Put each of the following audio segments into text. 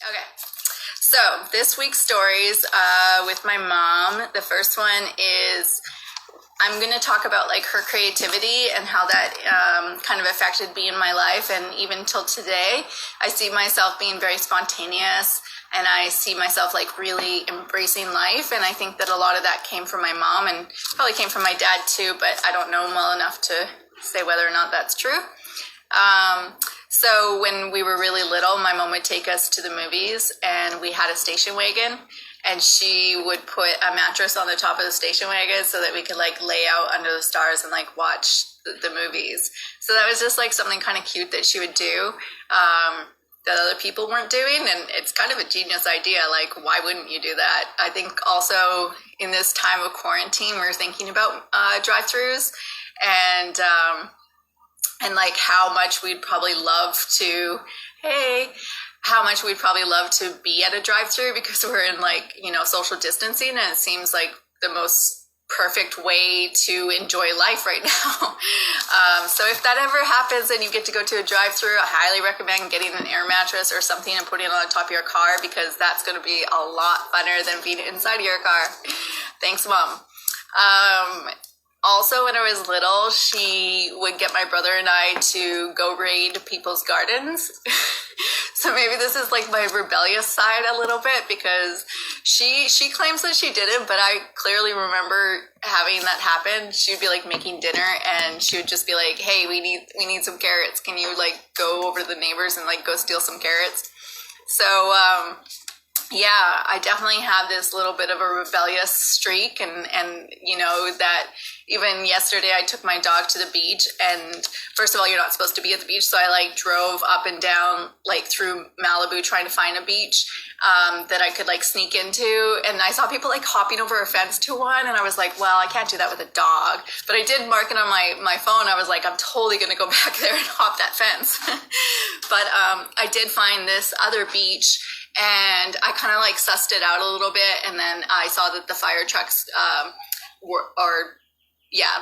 Okay. So this week's stories with my mom. The first one is I'm going to talk about like her creativity and how that kind of affected me in my life. And even till today, I see myself being very spontaneous and I see myself like really embracing life. And I think that a lot of that came from my mom and probably came from my dad too, but I don't know him well enough to say whether or not that's true. So when we were really little, my mom would take us to the movies and we had a station wagon and she would put a mattress on the top of the station wagon so that we could like lay out under the stars and like watch the movies. So that was just like something kind of cute that she would do, that other people weren't doing. And it's kind of a genius idea. Like, why wouldn't you do that? I think also in this time of quarantine, we're thinking about drive-thrus and, like how much we'd probably love to, how much we'd probably love to be at a drive-thru because we're in like, social distancing and it seems like the most perfect way to enjoy life right now. So if that ever happens and you get to go to a drive-thru, I highly recommend getting an air mattress or something and putting it on the top of your car because that's going to be a lot funner than being inside of your car. Thanks, Mom. Also, when I was little, she would get my brother and I to go raid people's gardens. So maybe this is like my rebellious side a little bit because she claims that she didn't, but I clearly remember having that happen. She would be like making dinner and she would just be like, "Hey, we need some carrots. Can you like go over to the neighbors and like go steal some carrots?" So yeah, I definitely have this little bit of a rebellious streak and that even yesterday I took my dog to the beach and first of all, you're not supposed to be at the beach. So I like drove up and down like through Malibu trying to find a beach that I could like sneak into. And I saw people like hopping over a fence to one. And I was like, well, I can't do that with a dog. But I did mark it on my phone. I was like, I'm totally going to go back there and hop that fence. But I did find this other beach and I kind of like sussed it out a little bit. And then I saw that the fire trucks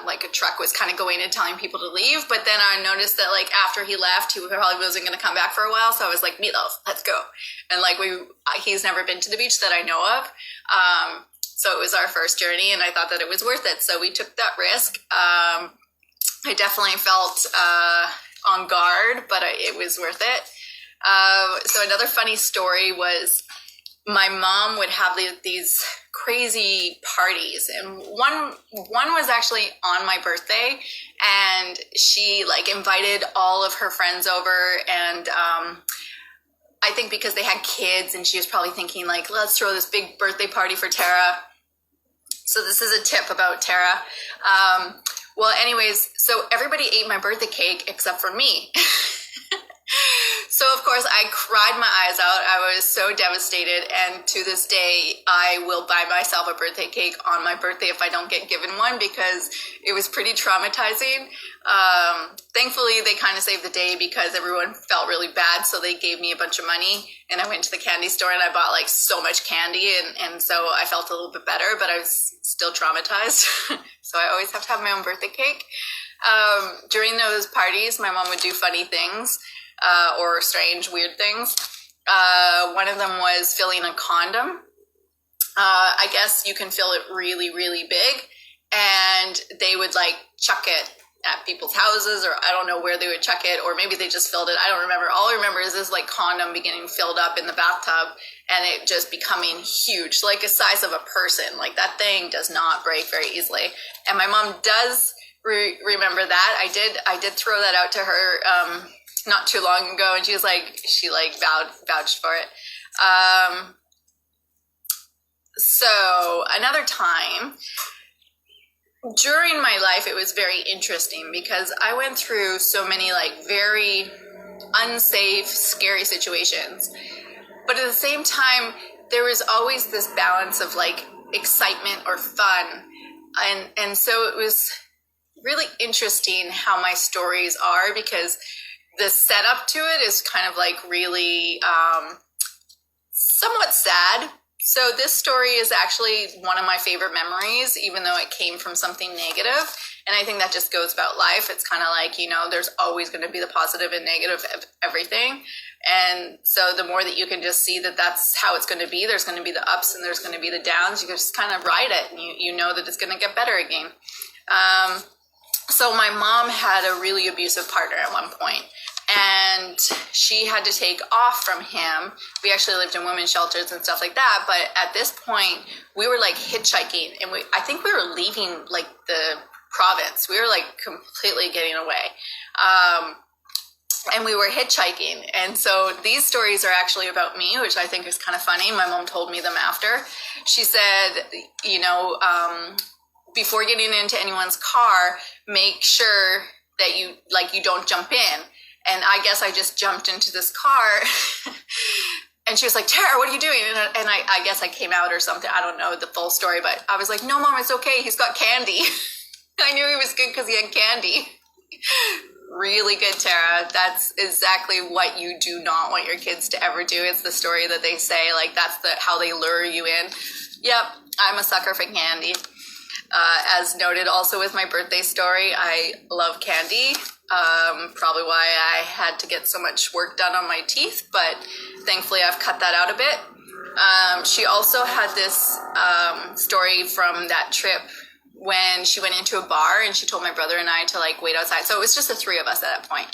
like a truck was kind of going and telling people to leave. But then I noticed that like after he left, he probably wasn't going to come back for a while. So I was like, Meatloaf, let's go. And like he's never been to the beach that I know of. So it was our first journey and I thought that it was worth it. So we took that risk. I definitely felt on guard, but it was worth it. So another funny story was my mom would have these crazy parties and one was actually on my birthday and she like invited all of her friends over and I think because they had kids and she was probably thinking like, let's throw this big birthday party for Tara. So this is a tip about Tara. Well, anyways, so everybody ate my birthday cake except for me. So, of course, I cried my eyes out. I was so devastated. And to this day, I will buy myself a birthday cake on my birthday if I don't get given one because it was pretty traumatizing. Thankfully, they kind of saved the day because everyone felt really bad. So they gave me a bunch of money and I went to the candy store and I bought like so much candy. And so I felt a little bit better, but I was still traumatized. So I always have to have my own birthday cake. During those parties, my mom would do funny things. Or strange, weird things. One of them was filling a condom. I guess you can fill it really, really big. And they would like chuck it at people's houses or I don't know where they would chuck it or maybe they just filled it. I don't remember. All I remember is this like condom beginning filled up in the bathtub and it just becoming huge, like the size of a person. Like that thing does not break very easily. And my mom does remember that. I did throw that out to her not too long ago and she vouched for it. So another time during my life, it was very interesting because I went through so many like very unsafe, scary situations. But at the same time, there was always this balance of like excitement or fun. And so it was really interesting how my stories are because the setup to it is kind of like really somewhat sad. So this story is actually one of my favorite memories, even though it came from something negative. And I think that just goes about life. It's kind of like, you know, there's always going to be the positive and negative of everything. And so the more that you can just see that that's how it's going to be, there's going to be the ups and there's going to be the downs. You can just kind of ride it, and you know that it's going to get better again. So my mom had a really abusive partner at one point, and she had to take off from him. We actually lived in women's shelters and stuff like that. But at this point, we were like hitchhiking, and I think we were leaving like the province. We were like completely getting away. And we were hitchhiking. And so these stories are actually about me, which I think is kind of funny. My mom told me them after. She said, you know, before getting into anyone's car, make sure that you don't jump in. And I guess I just jumped into this car. And she was like, Tara, what are you doing? And I guess I came out or something. I don't know the full story, but I was like, no, Mom, it's okay. He's got candy. I knew he was good because he had candy. Really good, Tara. That's exactly what you do not want your kids to ever do. It's the story that they say, like, that's how they lure you in. Yep, I'm a sucker for candy. As noted also with my birthday story, I love candy. Probably why I had to get so much work done on my teeth, but thankfully I've cut that out a bit. She also had this story from that trip when she went into a bar and she told my brother and I to like wait outside. So it was just the three of us at that point.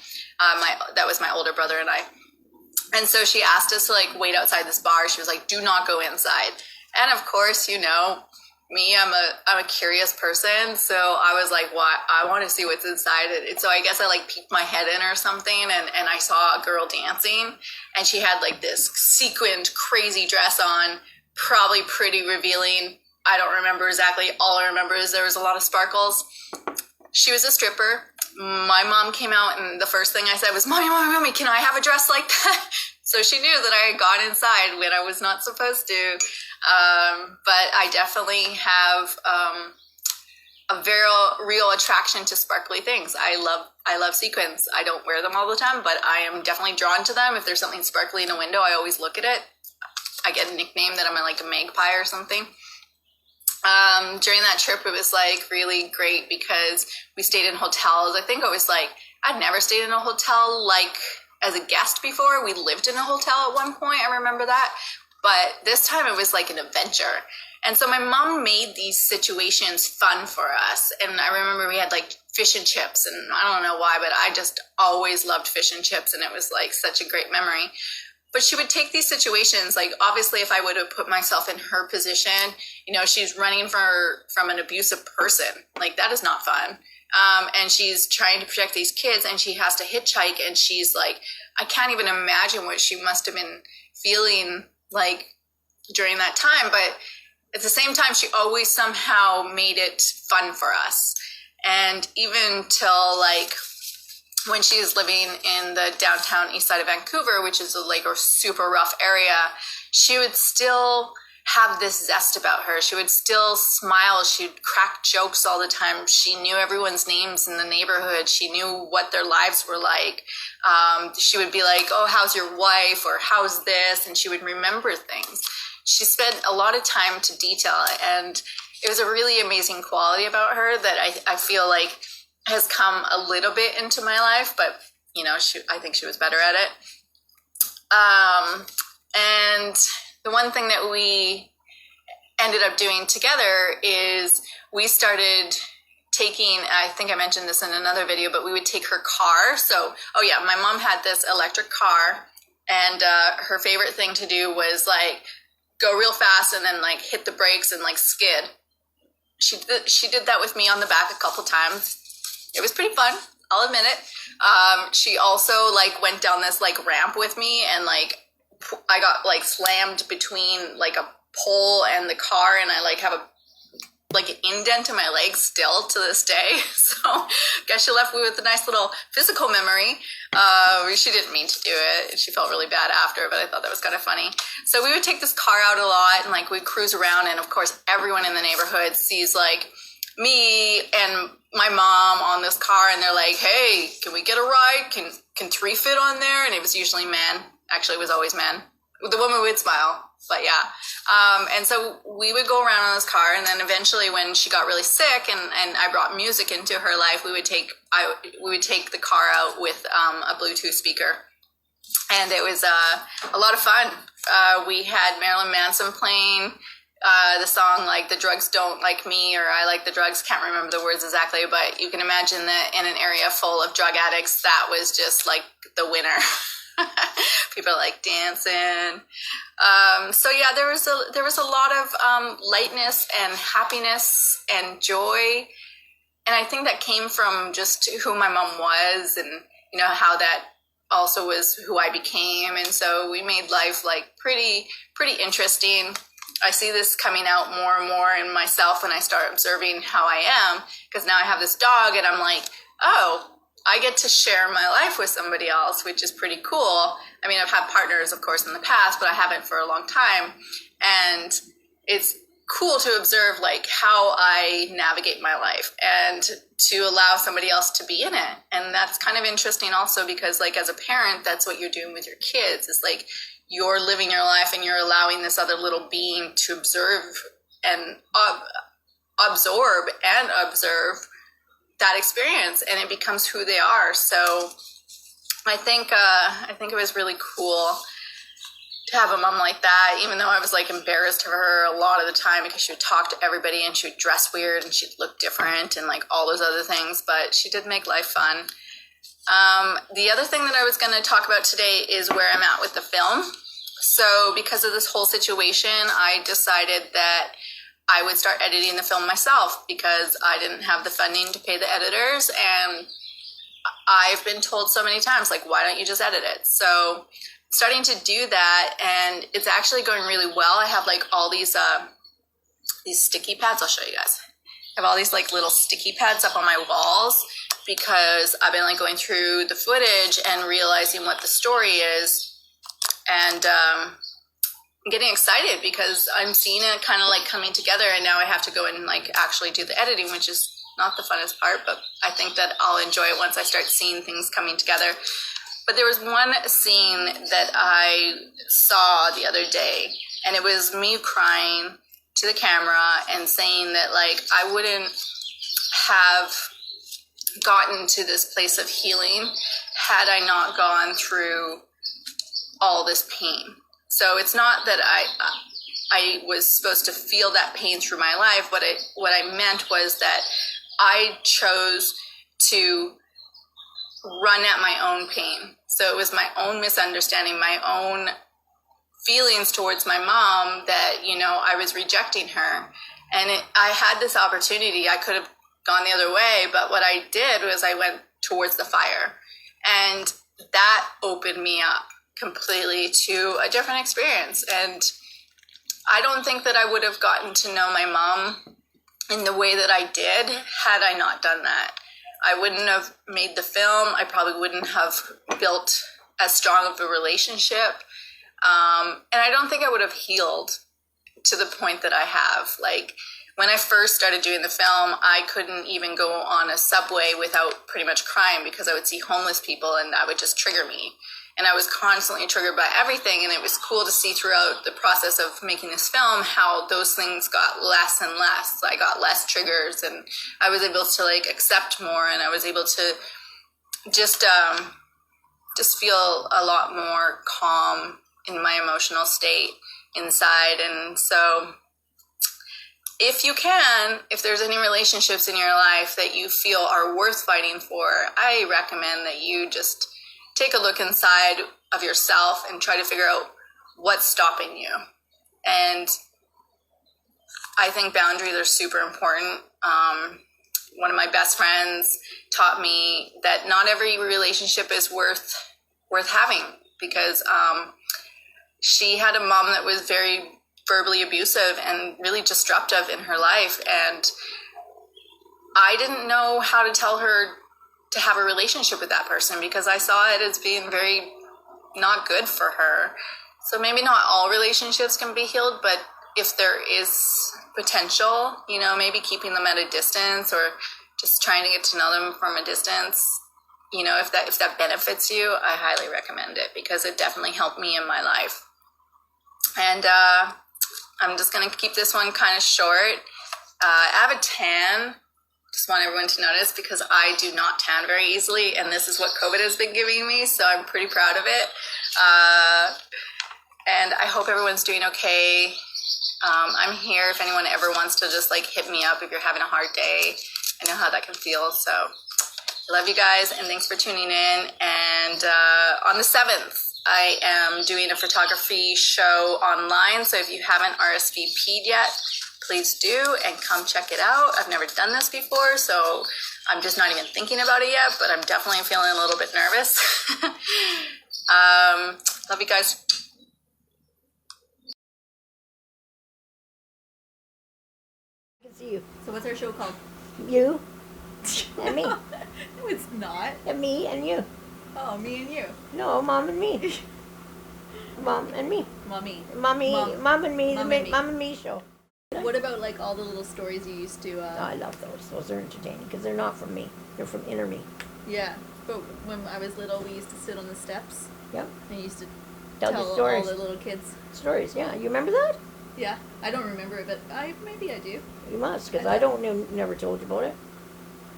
That was my older brother and I. And so she asked us to like wait outside this bar. She was like, do not go inside. And of course, you know, me, I'm a curious person. So I was like, what? I want to see what's inside it. And so I guess I like peeked my head in or something. And I saw a girl dancing and she had like this sequined crazy dress on, probably pretty revealing. I don't remember exactly. All I remember is there was a lot of sparkles. She was a stripper. My mom came out and the first thing I said was, Mommy, can I have a dress like that? So she knew that I had gone inside when I was not supposed to. But I definitely have a very real attraction to sparkly things. I love sequins. I don't wear them all the time, but I am definitely drawn to them. If there's something sparkly in a window, I always look at it. I get a nickname that I'm like a magpie or something. During that trip, it was like really great because we stayed in hotels. I think it was like, I'd never stayed in a hotel like as a guest before. We lived in a hotel at one point. I remember that. But this time it was like an adventure. And so my mom made these situations fun for us. And I remember we had like fish and chips, and I don't know why, but I just always loved fish and chips. And it was like such a great memory. But she would take these situations, like obviously if I would have put myself in her position, you know, she's running from an abusive person. Like that is not fun. And she's trying to protect these kids and she has to hitchhike. And she's like, I can't even imagine what she must have been feeling like during that time. But at the same time, she always somehow made it fun for us. And even till like when she was living in the downtown east side of Vancouver, which is like a super rough area, she would still have this zest about her. She would still smile. She'd crack jokes all the time. She knew everyone's names in the neighborhood. She knew what their lives were like. She would be like, oh, how's your wife? Or how's this? And she would remember things. She spent a lot of time to detail, and it was a really amazing quality about her that I feel like has come a little bit into my life, but you know, I think she was better at it. And the one thing that we ended up doing together is we started taking, I think I mentioned this in another video, but we would take her car. So, oh yeah, my mom had this electric car, and her favorite thing to do was like go real fast and then like hit the brakes and like skid. She did that with me on the back a couple times. It was pretty fun, I'll admit it. She also like went down this like ramp with me, and like I got like slammed between like a pole and the car, and I like have an indent in my leg still to this day. So I guess she left me with a nice little physical memory. She didn't mean to do it. She felt really bad after, but I thought that was kind of funny. So we would take this car out a lot, and like we'd cruise around, and of course everyone in the neighborhood sees like me and my mom on this car, and they're like, hey, can we get a ride? Can three fit on there? And it was usually men. Actually, it was always men. The woman would smile, but yeah. And so we would go around in this car, and then eventually, when she got really sick, and I brought music into her life, we would take the car out with a Bluetooth speaker, and it was a lot of fun. We had Marilyn Manson playing. The song like "The Drugs Don't Like Me" or "I Like the Drugs." Can't remember the words exactly, but you can imagine that in an area full of drug addicts, that was just like the winner. People are like dancing. So yeah, there was a lot of lightness and happiness and joy, and I think that came from just who my mom was, and how that also was who I became, and so we made life like pretty interesting. I see this coming out more and more in myself when I start observing how I am, because now I have this dog, and I'm like, oh, I get to share my life with somebody else, which is pretty cool. I mean, I've had partners, of course, in the past, but I haven't for a long time. And it's cool to observe like how I navigate my life and to allow somebody else to be in it. And that's kind of interesting also because like as a parent, that's what you're doing with your kids. It's like you're living your life and you're allowing this other little being to observe and absorb that experience, and it becomes who they are. So I think it was really cool to have a mom like that, even though I was like embarrassed of her a lot of the time because she would talk to everybody and she would dress weird and she'd look different and like all those other things, but she did make life fun. The other thing that I was going to talk about today is where I'm at with the film. So because of this whole situation, I decided that I would start editing the film myself because I didn't have the funding to pay the editors, and I've been told so many times, like, why don't you just edit it? So starting to do that, and it's actually going really well. I have like all these sticky pads. I'll show you guys. I have all these like little sticky pads up on my walls because I've been like going through the footage and realizing what the story is, and I'm getting excited because I'm seeing it kind of like coming together, and now I have to go and like actually do the editing, which is not the funnest part, but I think that I'll enjoy it once I start seeing things coming together. But there was one scene that I saw the other day, and it was me crying to the camera and saying that like I wouldn't have gotten to this place of healing had I not gone through all this pain. So it's not that I was supposed to feel that pain through my life. What I meant was that I chose to run at my own pain. So it was my own misunderstanding, my own feelings towards my mom that, I was rejecting her. And I had this opportunity. I could have gone the other way, but what I did was I went towards the fire. And that opened me up completely to a different experience. And I don't think that I would have gotten to know my mom in the way that I did had I not done that. I wouldn't have made the film. I probably wouldn't have built as strong of a relationship. And I don't think I would have healed to the point that I have. Like when I first started doing the film, I couldn't even go on a subway without pretty much crying because I would see homeless people and that would just trigger me. And I was constantly triggered by everything. And it was cool to see throughout the process of making this film how those things got less and less. I got less triggers and I was able to like accept more, and I was able to just feel a lot more calm in my emotional state inside. And so if there's any relationships in your life that you feel are worth fighting for, I recommend that you just take a look inside of yourself and try to figure out what's stopping you. And I think boundaries are super important. One of my best friends taught me that not every relationship is worth having because she had a mom that was very verbally abusive and really disruptive in her life. And I didn't know how to tell her to have a relationship with that person because I saw it as being very not good for her. So maybe not all relationships can be healed, but if there is potential, maybe keeping them at a distance or just trying to get to know them from a distance, if that benefits you, I highly recommend it because it definitely helped me in my life. And I'm just going to keep this one kind of short. I have a tan. Just want everyone to notice because I do not tan very easily, and this is what COVID has been giving me, so I'm pretty proud of it. And I hope everyone's doing okay. I'm here if anyone ever wants to just like hit me up if you're having a hard day. I know how that can feel, so I love you guys, and thanks for tuning in. And on the 7th, I am doing a photography show online, so if you haven't RSVP'd yet, please do and come check it out. I've never done this before, so I'm just not even thinking about it yet, but I'm definitely feeling a little bit nervous. Love you guys. I can see you. So what's our show called? You and me. No, it's not. And me and you. Oh, me and you. No, Mom and me. Mom and me. Mommy. Mommy, Mom. Mom and me, Mom the and me. Mom and me show. What about like all the little stories you used to? Oh, I love those. Those are entertaining because they're not from me. They're from inner me. Yeah, but when I was little, we used to sit on the steps Yep. and used to Tell tell the all stories. the little kids. Stories, yeah. You remember that? Yeah, I don't remember it, but maybe I do. You must, because I I don't never told you about it.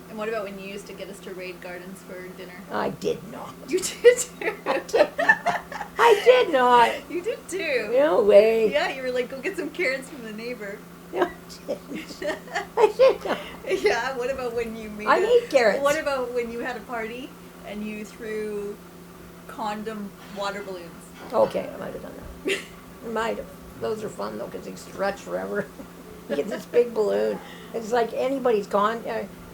And what about when you used to get us to raid gardens for dinner? I did not. You did too. I did not. You did too. No way. Yeah, you were like, go get some carrots from the neighbor. No, I didn't. I did not. Yeah. What about when you made? I need carrots. What about when you had a party and you threw condom water balloons? Okay, I might have done that. I might have. Those are fun though, because they stretch forever. You get this big balloon. It's like anybody's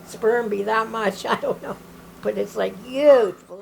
sperm be that much. I don't know, but it's like huge balloon.